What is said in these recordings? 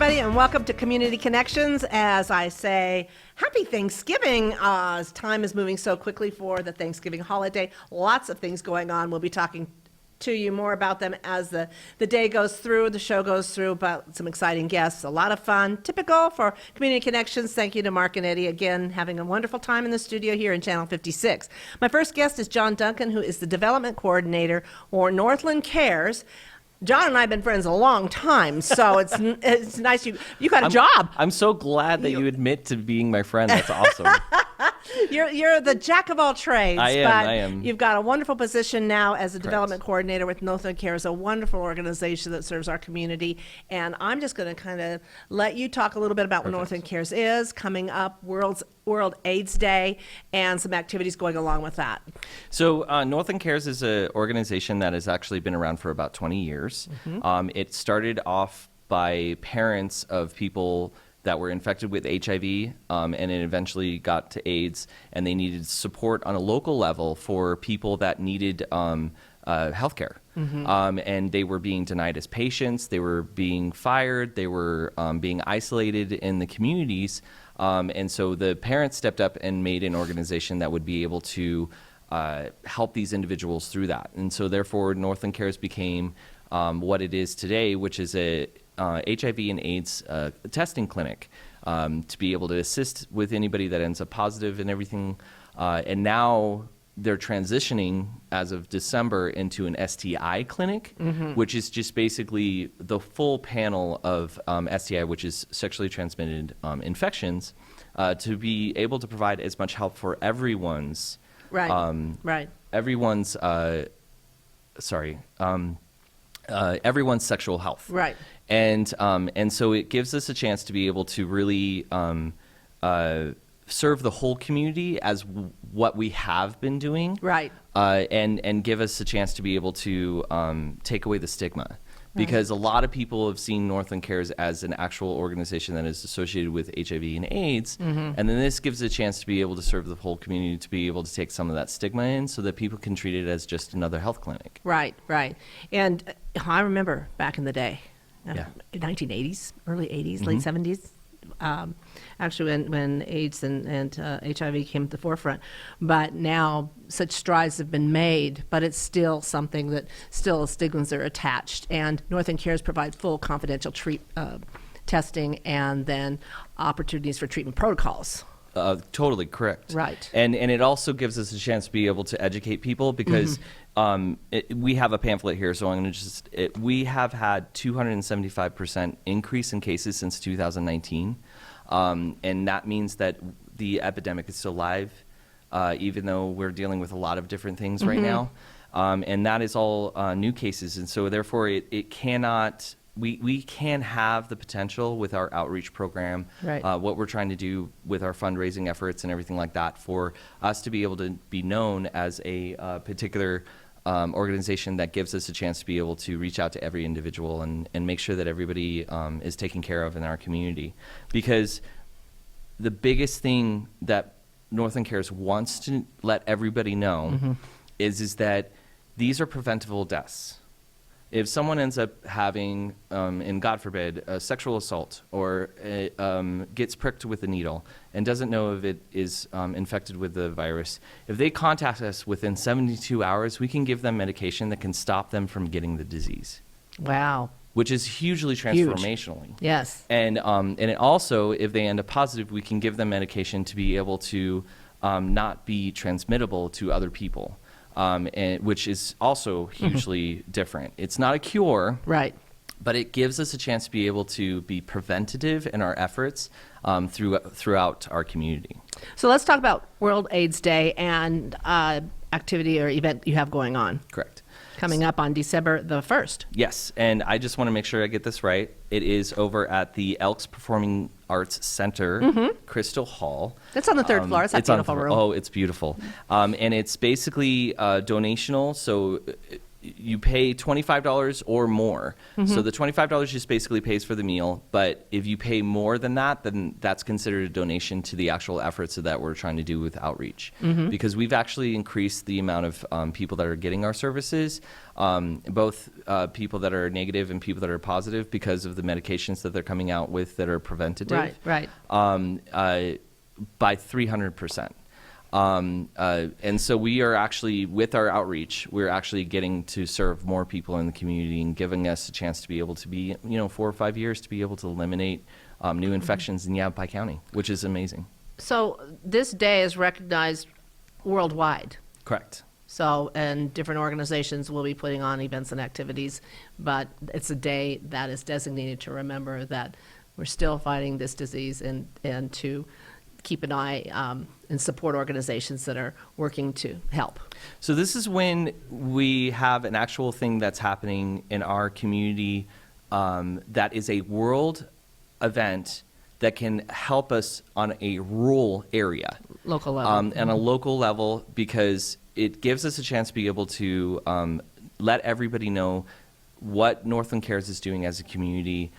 everybody, and welcome to Community Connections. As I say, happy Thanksgiving, as time is moving so quickly for the Thanksgiving holiday. Lots of things going on. We'll be talking to you more about them as the day goes through, the show goes through, about some exciting guests. A lot of fun, typical for Community Connections. Thank you to Mark and Eddie again, having a wonderful time in the studio here in Channel 56. My first guest is John Duncan, who is the Development Coordinator for Northland Cares. John and I have been friends a long time, so it's nice you got a job. I'm so glad that you admit to being my friend. That's awesome. You're the jack of all trades. I am. You've got a wonderful position now as a development coordinator with Northland Cares, a wonderful organization that serves our community. And I'm just going to kind of let you talk a little bit about what Northland Cares is coming up, World AIDS Day, and some activities going along with that. So Northland Cares is an organization that has actually been around for about 20 years. Mm-hmm. It started off by parents of people that were infected with HIV, and it eventually got to AIDS, and they needed support on a local level for people that needed health care. Mm-hmm. And they were being denied as patients, they were being fired, they were being isolated in the communities, and so the parents stepped up and made an organization that would be able to help these individuals through that. And so therefore, Northland Cares became what it is today, which is a HIV and AIDS testing clinic to be able to assist with anybody that ends up positive and everything. And now they're transitioning, as of December, into an STI clinic, mm-hmm. which is just basically the full panel of STI, which is sexually transmitted infections, to be able to provide as much help for everyone's everyone's sexual health. Right. And so it gives us a chance to be able to really serve the whole community as what we have been doing. Right. And give us a chance to be able to take away the stigma. Because a lot of people have seen Northland Cares as an actual organization that is associated with HIV and AIDS. Mm-hmm. And then this gives a chance to be able to serve the whole community, to be able to take some of that stigma in so that people can treat it as just another health clinic. Right, right. And I remember back in the day, 1980s, early 80s, mm-hmm. late 70s, actually when AIDS and HIV came to the forefront. But now such strides have been made, but it's still something that still stigmas are attached. And Northland Cares provide full confidential testing and then opportunities for treatment protocols. Totally correct. Right. And it also gives us a chance to be able to educate people because we have a pamphlet here, so I'm going to we have had 275% increase in cases since 2019. And that means that the epidemic is still live, even though we're dealing with a lot of different things right now. And that is all new cases. And so therefore it cannot... We can have the potential with our outreach program, what we're trying to do with our fundraising efforts and everything like that, for us to be able to be known as a particular organization that gives us a chance to be able to reach out to every individual and make sure that everybody is taken care of in our community. Because the biggest thing that Northland Cares wants to let everybody know is that these are preventable deaths. If someone ends up having, and God forbid, a sexual assault or gets pricked with a needle and doesn't know if it is infected with the virus, if they contact us within 72 hours, we can give them medication that can stop them from getting the disease. Wow. Which is hugely transformationally. Huge. Yes. And it also, if they end up positive, we can give them medication to be able to not be transmittable to other people. Which is also hugely different. It's not a cure, right? But it gives us a chance to be able to be preventative in our efforts throughout our community. So let's talk about World AIDS Day and activity or event you have going on. Correct. Coming up on December the 1st. Yes, and I just want to make sure I get this right. It is over at the Elks Performing Arts Center, Crystal Hall. It's on the third floor. It's that beautiful room. Oh, it's beautiful. And it's basically donational, so you pay $25 or more. So the $25 just basically pays for the meal, but if you pay more than that, then that's considered a donation to the actual efforts that we're trying to do with outreach. Because we've actually increased the amount of people that are getting our services, both people that are negative and people that are positive because of the medications that they're coming out with that are preventative. Right. By 300%. And so we are actually, with our outreach, we're actually getting to serve more people in the community and giving us a chance to be able to be, 4 or 5 years to be able to eliminate new infections in Yavapai County, which is amazing. So this day is recognized worldwide. Correct. So, and different organizations will be putting on events and activities, but it's a day that is designated to remember that we're still fighting this disease and to keep an eye and support organizations that are working to help. So this is when we have an actual thing that's happening in our community that is a world event that can help us on a rural area. Local level. And a local level, because it gives us a chance to be able to let everybody know what Northland Cares is doing as a community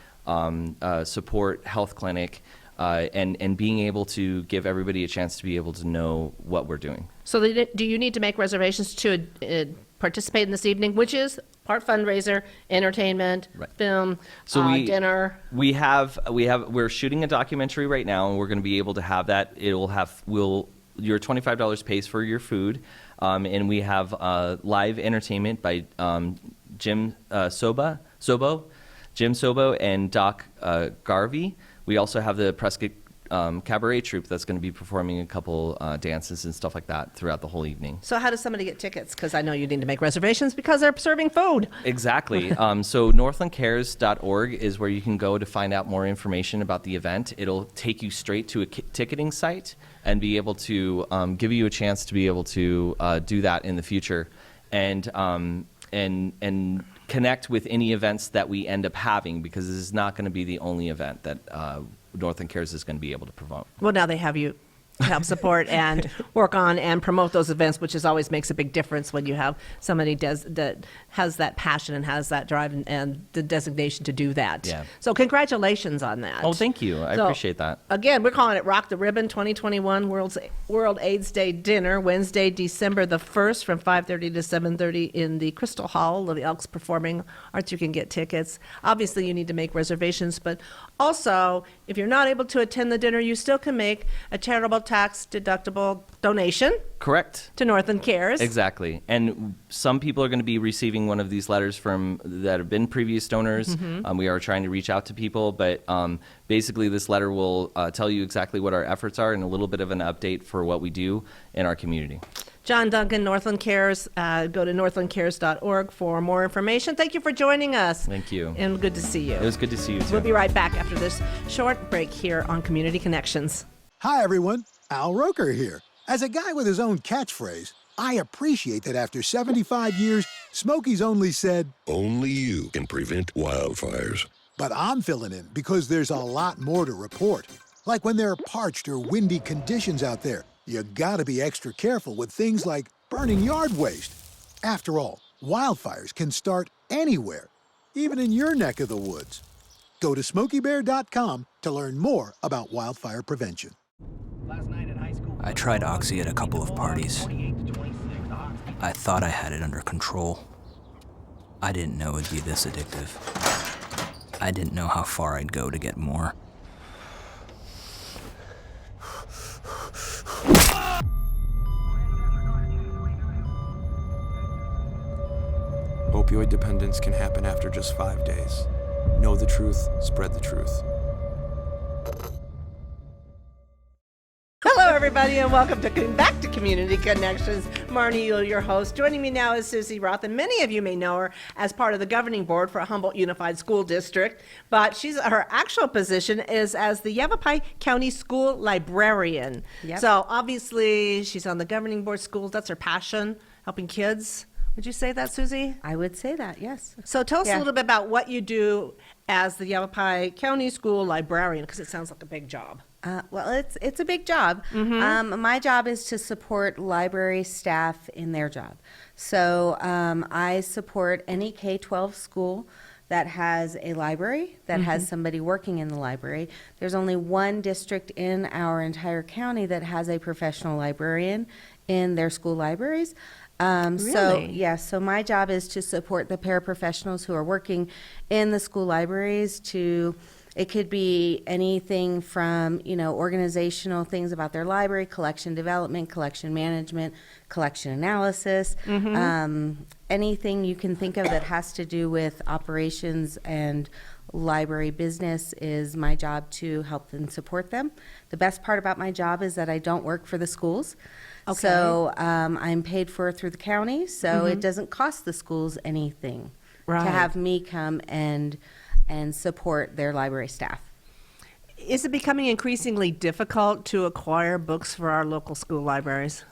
support health clinic, and being able to give everybody a chance to be able to know what we're doing. So do you need to make reservations to participate in this evening, which is part fundraiser, entertainment, Right. film, So dinner? We're shooting a documentary right now, and we're going to be able to have that. Your $25 pays for your food, and we have live entertainment by Jim Sobo and Doc Garvey. We also have the Prescott Cabaret Troupe that's going to be performing a couple dances and stuff like that throughout the whole evening. So how does somebody get tickets? Because I know you need to make reservations because they're serving food. Exactly. So northlandcares.org is where you can go to find out more information about the event. It'll take you straight to a ticketing site and be able to give you a chance to be able to do that in the future, and connect with any events that we end up having, because this is not going to be the only event that Northland Cares is going to be able to promote. Well, now they have you help support and work on and promote those events, which always makes a big difference when you have somebody that has that passion and has that drive and the designation to do that. Yeah. So congratulations on that. Oh, thank you. I appreciate that. Again, we're calling it Rock the Ribbon 2021 World AIDS Day Dinner, Wednesday, December the 1st from 5:30 to 7:30 in the Crystal Hall of the Elks Performing Arts. You can get tickets. Obviously, you need to make reservations, but also, if you're not able to attend the dinner, you still can make a charitable tax-deductible donation Correct. to Northland Cares. Exactly. And some people are going to be receiving one of these letters that have been previous donors. We are trying to reach out to people, but basically this letter will tell you exactly what our efforts are and a little bit of an update for what we do in our community. John Duncan, Northland Cares. Go to northlandcares.org for more information. Thank you for joining us. Thank you. And good to see you. It was good to see you too. We'll be right back after this short break here on Community Connections. Hi, everyone. Al Roker here. As a guy with his own catchphrase, I appreciate that after 75 years, Smokey's only said, Only you can prevent wildfires. but I'm filling in because there's a lot more to report. Like when there are parched or windy conditions out there, you gotta be extra careful with things like burning yard waste. After all, wildfires can start anywhere, even in your neck of the woods. Go to SmokeyBear.com to learn more about wildfire prevention. I tried Oxy at a couple of parties. I thought I had it under control. I didn't know it'd be this addictive. I didn't know how far I'd go to get more. Opioid dependence can happen after just 5 days. Know the truth, spread the truth. Hello, everybody, and welcome back to Community Connections. Marnie Yule, your host. Joining me now is Susie Roth, and many of you may know her as part of the governing board for Humboldt Unified School District, but her actual position is as the Yavapai County School Librarian. Yep. So obviously, she's on the governing board schools. That's her passion, helping kids. Would you say that, Susie? I would say that, yes. So tell us a Yeah. little bit about what you do as the Yavapai County School Librarian, because it sounds like a big job. Well, it's a big job. My job is to support library staff in their job. So I support any K-12 school that has a library, that has somebody working in the library. There's only one district in our entire county that has a professional librarian in their school libraries. So, Really? so my job is to support the paraprofessionals who are working in the school libraries to, it could be anything from, organizational things about their library, collection development, collection management, collection analysis, anything you can think of that has to do with operations and library business is my job to help and support them. The best part about my job is that I don't work for the schools. Okay. So I'm paid for through the county, so it doesn't cost the schools anything Right. to have me come and support their library staff. Is it becoming increasingly difficult to acquire books for our local school libraries?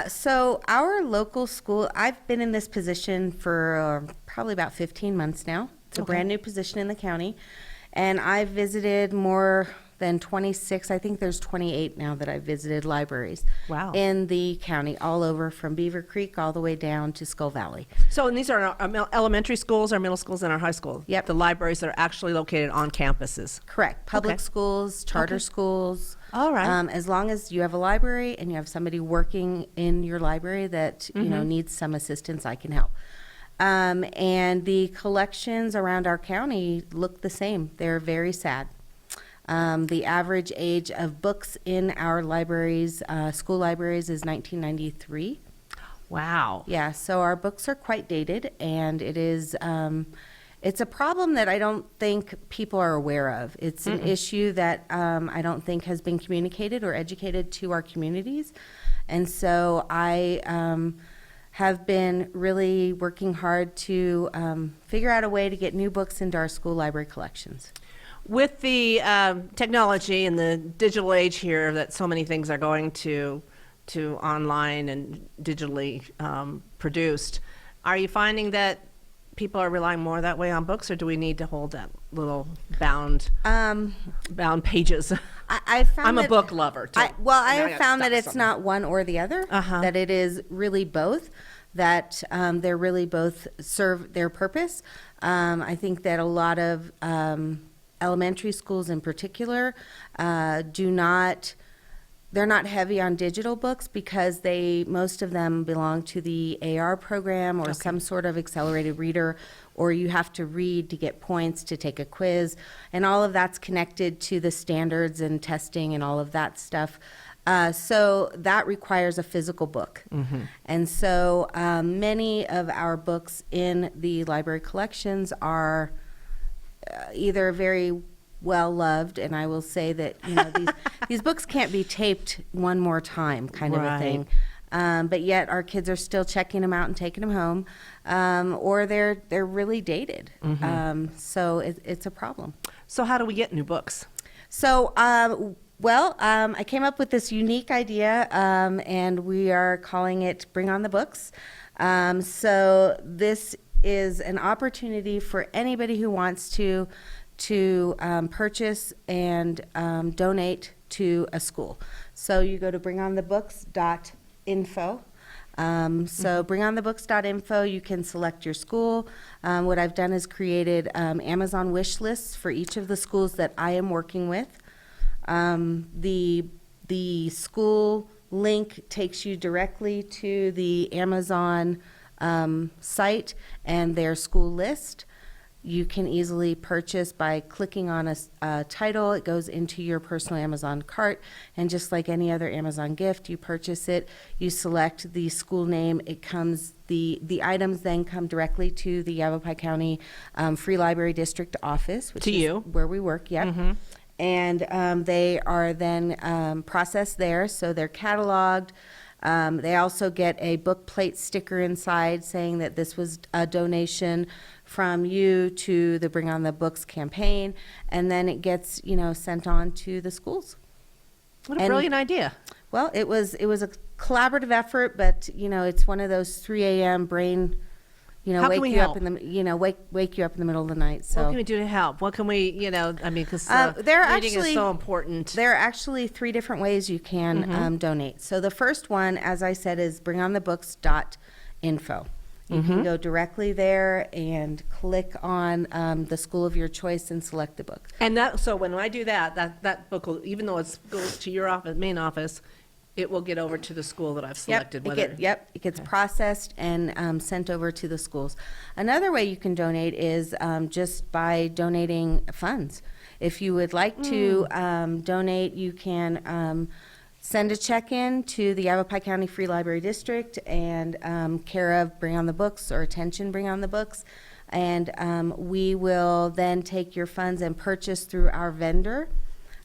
So our local school, I've been in this position for probably about 15 months now. It's a brand new position in the county. And I've visited more than 26, I think there's 28 now that I've visited libraries. Wow. In the county, all over from Beaver Creek all the way down to Skull Valley. So, and these are our elementary schools, our middle schools, and our high school? Yep. The libraries that are actually located on campuses? Correct. Public Okay. schools, charter schools. All right. As long as you have a library and you have somebody working in your library that needs some assistance, I can help. And the collections around our county look the same. They're very sad. The average age of books in our libraries, school libraries, is 1993. Wow. Yeah, so our books are quite dated, and it is it's a problem that I don't think people are aware of. It's an issue that I don't think has been communicated or educated to our communities, and so I have been really working hard to figure out a way to get new books into our school library collections. With the technology and the digital age here that so many things are going to online and digitally produced, are you finding that people are relying more that way on books, or do we need to hold that little bound pages? I found I'm a that- book lover, too. I And have found that got it's stuff not one or the other, that it is really both, that they're really both serve their purpose. I think that a lot of elementary schools in particular they're not heavy on digital books because most of them belong to the AR program or some sort of accelerated reader, or you have to read to get points to take a quiz, and all of that's connected to the standards and testing and all of that stuff. So that requires a physical book. And so many of our books in the library collections are either very well loved, and I will say that these books can't be taped one more time, kind of a thing. But yet our kids are still checking them out and taking them home, or they're really dated. So it's a problem. So how do we get new books? So I came up with this unique idea, and we are calling it Bring on the Books. So this is an opportunity for anybody who wants to purchase and donate to a school. So you go to bringonthebooks.info. So bringonthebooks.info, you can select your school. What I've done is created Amazon wish lists for each of the schools that I am working with. The school link takes you directly to the Amazon site and their school list. You can easily purchase by clicking on a title. It goes into your personal Amazon cart, and just like any other Amazon gift, you purchase it. You select the school name. It comes. The items then come directly to the Yavapai County Free Library District office, which To is you. where we work. Yep. And they are then processed there, so they're cataloged. They also get a book plate sticker inside saying that this was a donation from you to the Bring on the Books campaign, and then it gets sent on to the schools. What a And- brilliant idea. Well, it was a collaborative effort, but it's one of those 3 a.m. brain How can wake we you help? up in the, wake you up in the middle of the night. So What can we do to help? What can we, because there are reading is actually- so important. There are actually 3 different ways you can Mm-hmm. donate. So the first one, as I said, is bringonthebooks.info. You can go directly there and click on the school of your choice and select the book. And so when I do that book will, even though it goes to your office, main office, it will get over to the school that I've selected. It gets processed and sent over to the schools. Another way you can donate is just by donating funds. If you would like to donate, you can send a check in to the Yavapai County Free Library District and care of Bring on the Books or attention Bring on the Books. And we will then take your funds and purchase through our vendor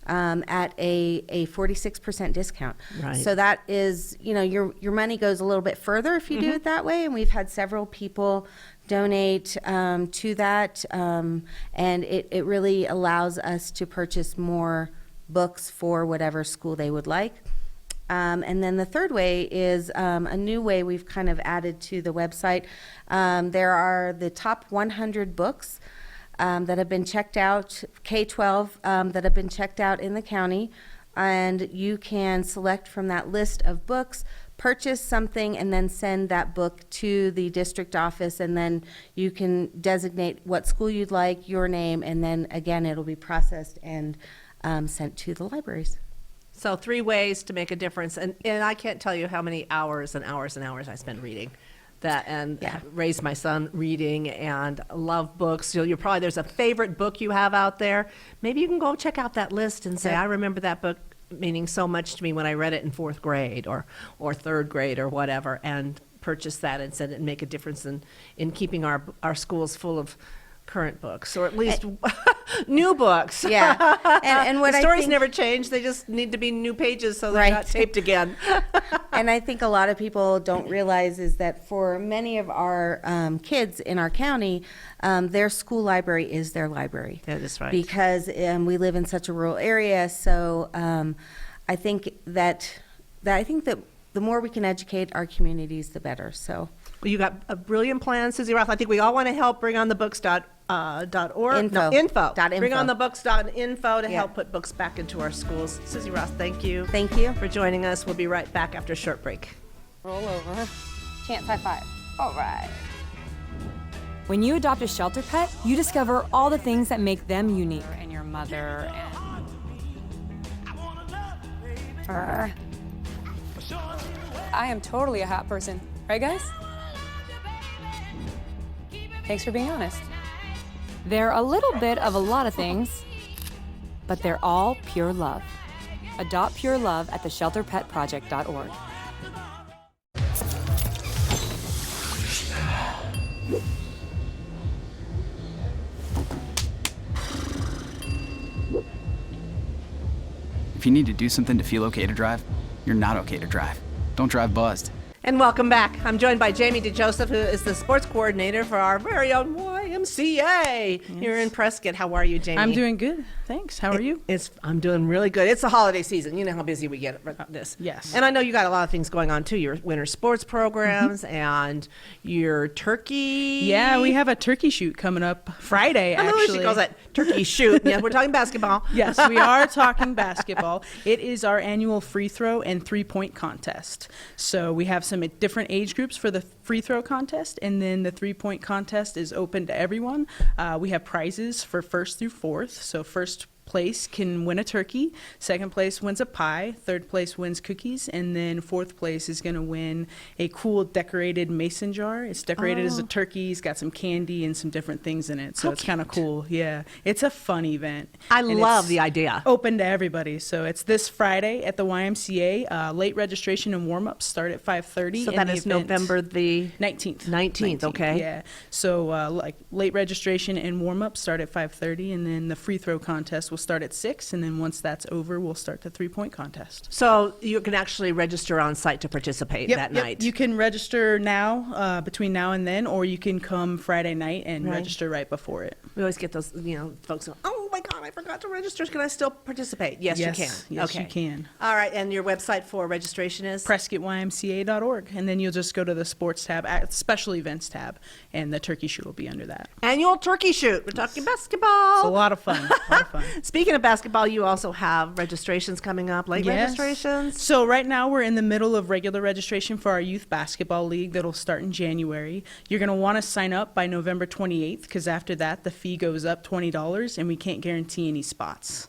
at a 46% discount. Right. So that is, your money goes a little bit further if you do it that way. And we've had several people donate to that. And it really allows us to purchase more books for whatever school they would like. And then the third way is a new way we've kind of added to the website. There are the top 100 books that have been checked out, K-12, that have been checked out in the county. And you can select from that list of books, purchase something, and then send that book to the district office. And then you can designate what school you'd like, your name, and then again, it'll be processed and sent to the libraries. So 3 ways to make a difference. And I can't tell you how many hours and hours and hours I spend reading. Raised my son reading and love books. There's a favorite book you have out there. Maybe you can go check out that list and say, Yeah. I remember that book meaning so much to me when I read it in 4th grade or 3rd grade or whatever, and purchase that and send it and make a difference in keeping our schools full of current books, or at least new books. Yeah. And what the I stories think- never change. They just need to be new pages so they're Right. not taped again. And I think a lot of people don't realize is that for many of our kids in our county, their school library is their library. That is right. Because we live in such a rural area, so I think that the more we can educate our communities, the better. So Well, you got a brilliant plan, Susie Roth. I think we all want to help bringonthebooks.org. Info. Info. Dot info. Bringonthebooks.info to Yeah. help put books back into our schools. Susie Roth, thank you. Thank you. For joining us. We'll be right back after a short break. Roll over. Chance high five. All right. When you adopt a shelter pet, you discover all the things that make them unique. And your mother and. I am totally a hot person. Right, guys? Thanks for being honest. They're a little bit of a lot of things, but they're all pure love. Adopt pure love at theshelterpetproject.org. If you need to do something to feel okay to drive, you're not okay to drive. Don't drive buzzed. And welcome back. I'm joined by Jamie DeJoseph, who is the sports coordinator for our very own YMCA here in Prescott. How are you, Jamie? I'm doing good. Thanks. How are you? I'm doing really good. It's the holiday season. You know how busy we get with this. Yes. And I know you got a lot of things going on too. Your winter sports programs and your turkey. Yeah, we have a turkey shoot coming up Friday, I love actually. she calls it turkey shoot. Yeah, we're talking basketball. Yes, we are talking basketball. It is our annual free throw and 3-point contest. So we have some different age groups for the free throw contest, and then the 3-point contest is open to everyone. We have prizes for 1st through 4th. So first place can win a turkey, second place wins a pie, third place wins cookies, and then fourth place is going to win a cool decorated mason jar. It's decorated as a turkey. It's got some candy and some different things in it, so it's kind of cool. Yeah, it's a fun event. I And love it's the idea. Open to everybody. So it's this Friday at the YMCA. Late registration and warm-ups start at 5:30. So and that the is event- November the 19th. 19th, okay. Yeah. So like late registration and warm-up start at 5:30, and then the free throw contest will start at 6, and then once that's over, we'll start the 3-point contest. So you can actually register on site to participate that night. You can register now, between now and then, or you can come Friday night and Right. register right before it. We always get those, folks go, oh my God, I forgot to register. Can I still participate? Yes, you can. Yes, Okay. you can. All right, and your website for registration is? PrescottYMCA.org, and then you'll just go to the sports tab, special events tab, and the turkey shoot will be under that. Annual turkey shoot. We're talking basketball. It's a lot of fun. A lot of fun. Speaking of basketball, you also have registrations coming up, late Yes. registrations. So right now we're in the middle of regular registration for our youth basketball league that'll start in January. You're going to want to sign up by November 28th because after that the fee goes up $20 and we can't guarantee any spots.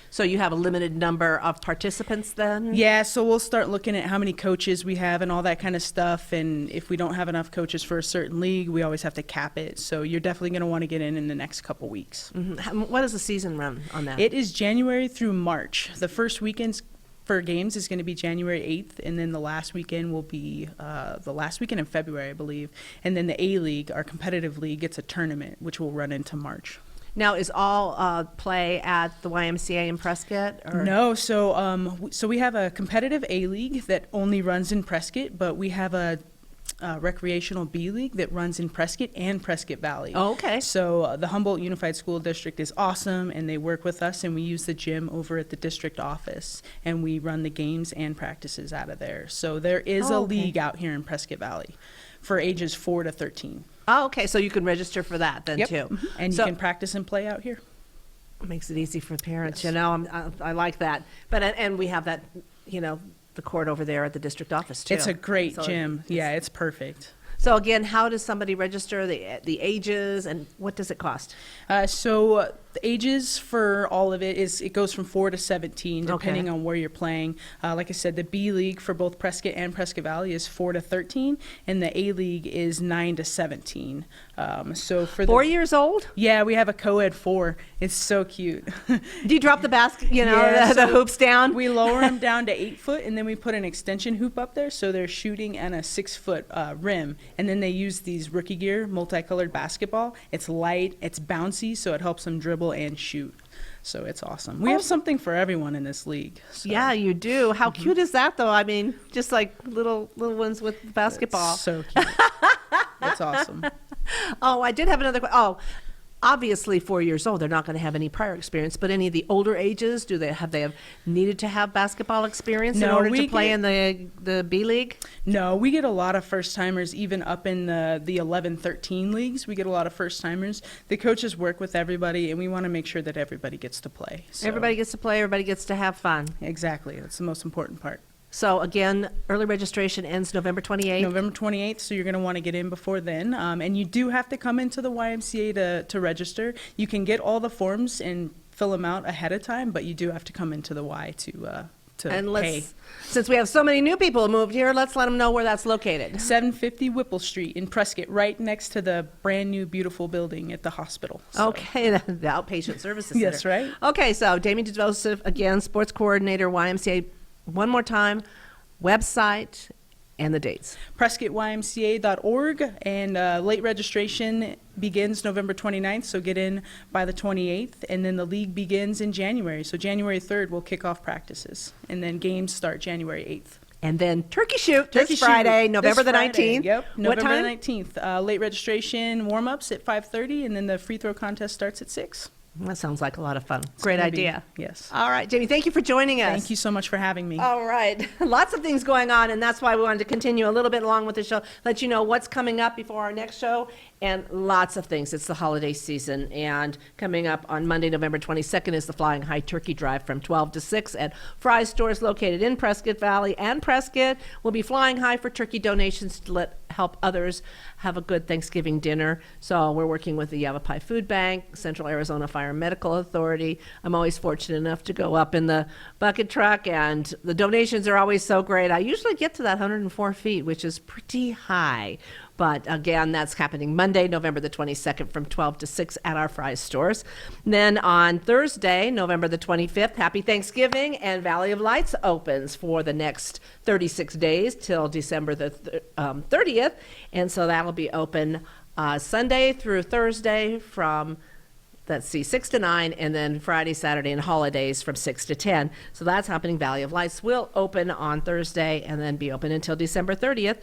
So you have a limited number of participants then? Yeah, so we'll start looking at how many coaches we have and all that kind of stuff. And if we don't have enough coaches for a certain league, we always have to cap it. So you're definitely going to want to get in the next couple weeks. What does the season run on that? It is January through March. The first weekends for games is going to be January 8th, and then the last weekend will be the last weekend in February, I believe. And then the A-League, our competitive league, gets a tournament, which will run into March. Now, is all play at the YMCA in Prescott? Or? No, so we have a competitive A-League that only runs in Prescott, but we have a recreational B League that runs in Prescott and Prescott Valley. Oh, okay. So the Humboldt Unified School District is awesome, and they work with us, and we use the gym over at the district office, and we run the games and practices out of there. So there is a league out here in Prescott Valley for ages 4 to 13. Oh, okay. So you can register for that then too. Mhm. And you So- can practice and play out here. Makes it easy for parents, Yes. you know. I like that. But and we have that, you know, the court over there at the district office too. It's a great So gym. Yeah, it's perfect. So again, how does somebody register? The ages and what does it cost? So the ages for all of it goes from 4 to 17, depending on where you're playing. Like I said, the B League for both Prescott and Prescott Valley is 4 to 13, and the A League is 9 to 17. So for 4 years old? Yeah, we have a co-ed 4. It's so cute. Do you drop the basket? You know, Yeah, the so hoops down. We lower them down to 8 foot, and then we put an extension hoop up there, so they're shooting and a 6 foot rim. And then they use these rookie gear, multicolored basketball. It's light, it's bouncy, so it helps them dribble and shoot. So it's awesome. We have something for everyone in this league. So. Yeah, you do. How cute is that, though? I mean, just like little ones with basketball. It's so cute. That's awesome. Oh, I did have another question. Oh, obviously 4 years old, they're not going to have any prior experience, but any of the older ages, do they have needed to have basketball experience in order to play in the B League? No, we get a lot of first timers, even up in the 11-13 leagues. We get a lot of first timers. The coaches work with everybody, and we want to make sure that everybody gets to play. So. Everybody gets to play, everybody gets to have fun. Exactly. That's the most important part. So again, early registration ends November 28th. November 28th, so you're going to want to get in before then. And you do have to come into the YMCA to register. You can get all the forms and fill them out ahead of time, but you do have to come into the Y to and pay. Since we have so many new people moved here, let's let them know where that's located. 750 Whipple Street in Prescott, right next to the brand new beautiful building at the hospital. So. Okay, the outpatient services center. Yes, right. Okay, so Damien DeJoseph, again, sports coordinator, YMCA. One more time, website and the dates. PrescottYMCA.org, and late registration begins November 29th, so get in by the 28th, and then the league begins in January. So January 3rd, we'll kick off practices, and then games start January 8th. And then Turkey Shoot this Friday, November the 19th. Yep, What time? November 19th. Late registration, warm-ups at 5:30, and then the free throw contest starts at 6. That sounds like a lot of fun. Great idea. Yes. All right, Jamie, thank you for joining us. Thank you so much for having me. All right. Lots of things going on, and that's why we wanted to continue a little bit along with the show, let you know what's coming up before our next show, and lots of things. It's the holiday season, and coming up on Monday, November 22nd is the Flying High Turkey Drive from 12 to 6 at Fry's stores located in Prescott Valley and Prescott. We'll be flying high for turkey donations to help others have a good Thanksgiving dinner. So we're working with the Yavapai Food Bank, Central Arizona Fire and Medical Authority. I'm always fortunate enough to go up in the bucket truck, and the donations are always so great. I usually get to that 104 feet, which is pretty high. But again, that's happening Monday, November the 22nd from 12 to 6 at our Fry's stores. Then on Thursday, November the 25th, Happy Thanksgiving, and Valley of Lights opens for the next 36 days till December the 30th. And so that'll be open Sunday through Thursday from 6 to 9, and then Friday, Saturday, and holidays from 6 to 10. So that's happening. Valley of Lights will open on Thursday and then be open until December 30th.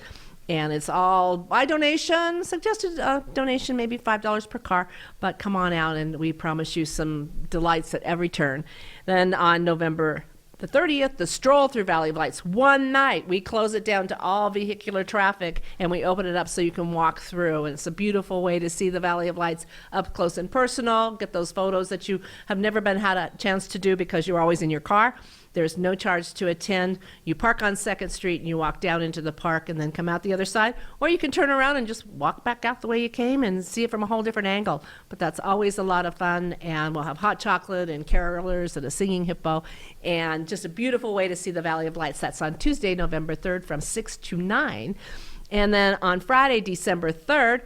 And it's all by donation, suggested donation maybe $5 per car, but come on out and we promise you some delights at every turn. Then on November the 30th, the stroll through Valley of Lights. One night, we close it down to all vehicular traffic and we open it up so you can walk through. And it's a beautiful way to see the Valley of Lights up close and personal, get those photos that you have never had a chance to do because you're always in your car. There's no charge to attend. You park on 2nd Street and you walk down into the park and then come out the other side. Or you can turn around and just walk back out the way you came and see it from a whole different angle. But that's always a lot of fun. And we'll have hot chocolate and carolers and a singing hippo. And just a beautiful way to see the Valley of Lights. That's on Tuesday, November 3rd from 6 to 9. And then on Friday, December 3rd,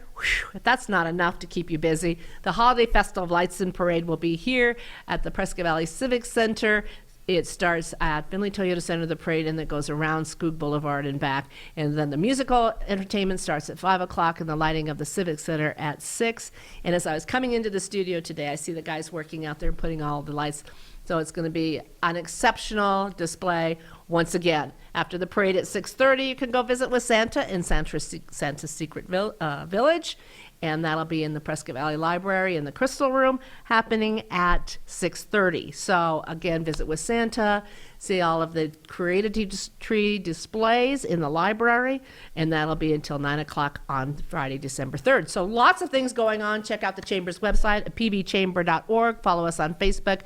if that's not enough to keep you busy, the Holiday Festival of Lights and Parade will be here at the Prescott Valley Civic Center. It starts at Finley Toyota Center, the parade, and it goes around Skoog Boulevard and back. And then the musical entertainment starts at 5 o'clock and the lighting of the Civic Center at 6. And as I was coming into the studio today, I see the guys working out there putting all the lights. So it's going to be an exceptional display once again. After the parade at 6:30, you can go visit with Santa in Santa's Secret Village. And that'll be in the Prescott Valley Library in the Crystal Room, happening at 6:30. So again, visit with Santa, see all of the Creativity Tree displays in the library, and that'll be until 9 o'clock on Friday, December 3rd. So lots of things going on. Check out the Chamber's website at pbchamber.org. Follow us on Facebook,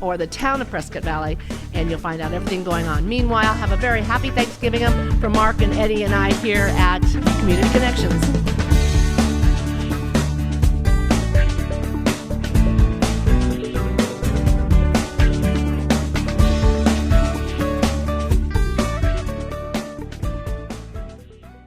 or the town of Prescott Valley, and you'll find out everything going on. Meanwhile, have a very happy Thanksgiving from Mark and Eddie and I here at Community Connections.